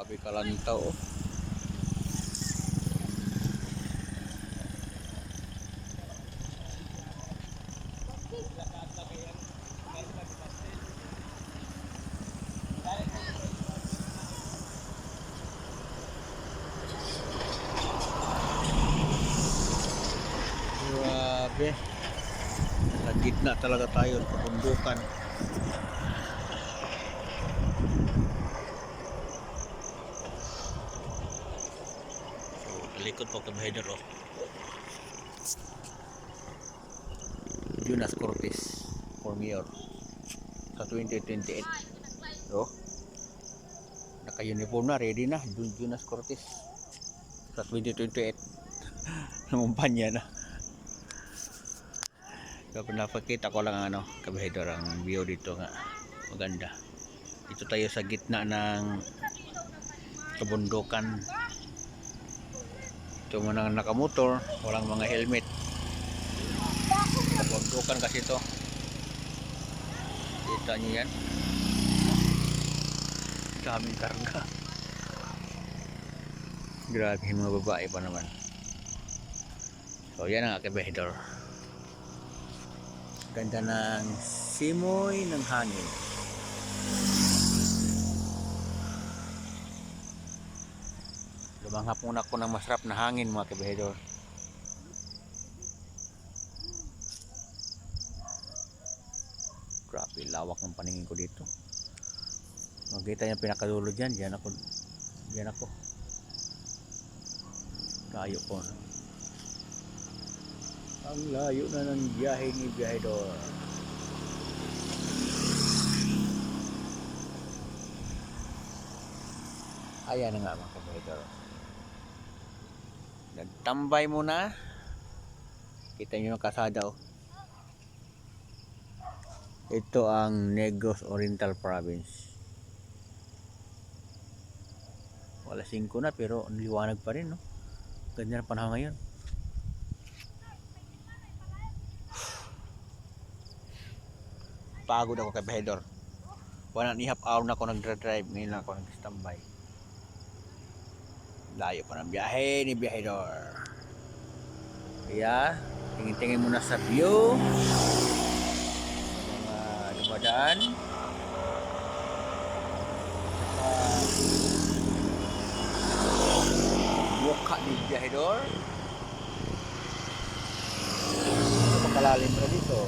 Grabe kalantaw oh. Grabe. Sa gitna talaga tayo sa bundukan. Likod po kabahedor oh. Jonas Cortez for mayor sa 2028 oh. Naka-uniform na, ready na Jonas Cortez sa 2028. Nangumpanya na. So, pinapakita ko lang ano kabahedor ang view dito nga maganda. Dito tayo sa gitna ng kabundukan. Ito mga nakamotor, walang mga helmet. Kabundukan kasi ito. Kita nyo yan. Daming karga. Grabe mga babae pa naman. So yan ang kabahedor. Ganda ng simoy ng hangin. Lumanghap muna ako ng masarap na hangin mga kabahedor. Grabe lawak ng paningin ko dito. Makita niya pinakadulo dyan. Diyan ako. Layo ko na. Ang layo na ng biyahe ni biyahedor. Ayan na nga mga kabahedor. Nagtambay muna. Kita nyo yung kasada oh. Ito ang Negros Oriental Province. Wala 5 na pero liwanag pa rin no. Ganda na panahon ngayon. Pagod ako kabahedor. 1.5 hour na ako nagdra-drive. Ngayon lang ako nag-standby. Layo pa ng biyahe ni biyahedor. Kaya tingin-tingin muna sa view. Mga dumadaan. Buka ni biyahedor. Ito pagkalalim na dito.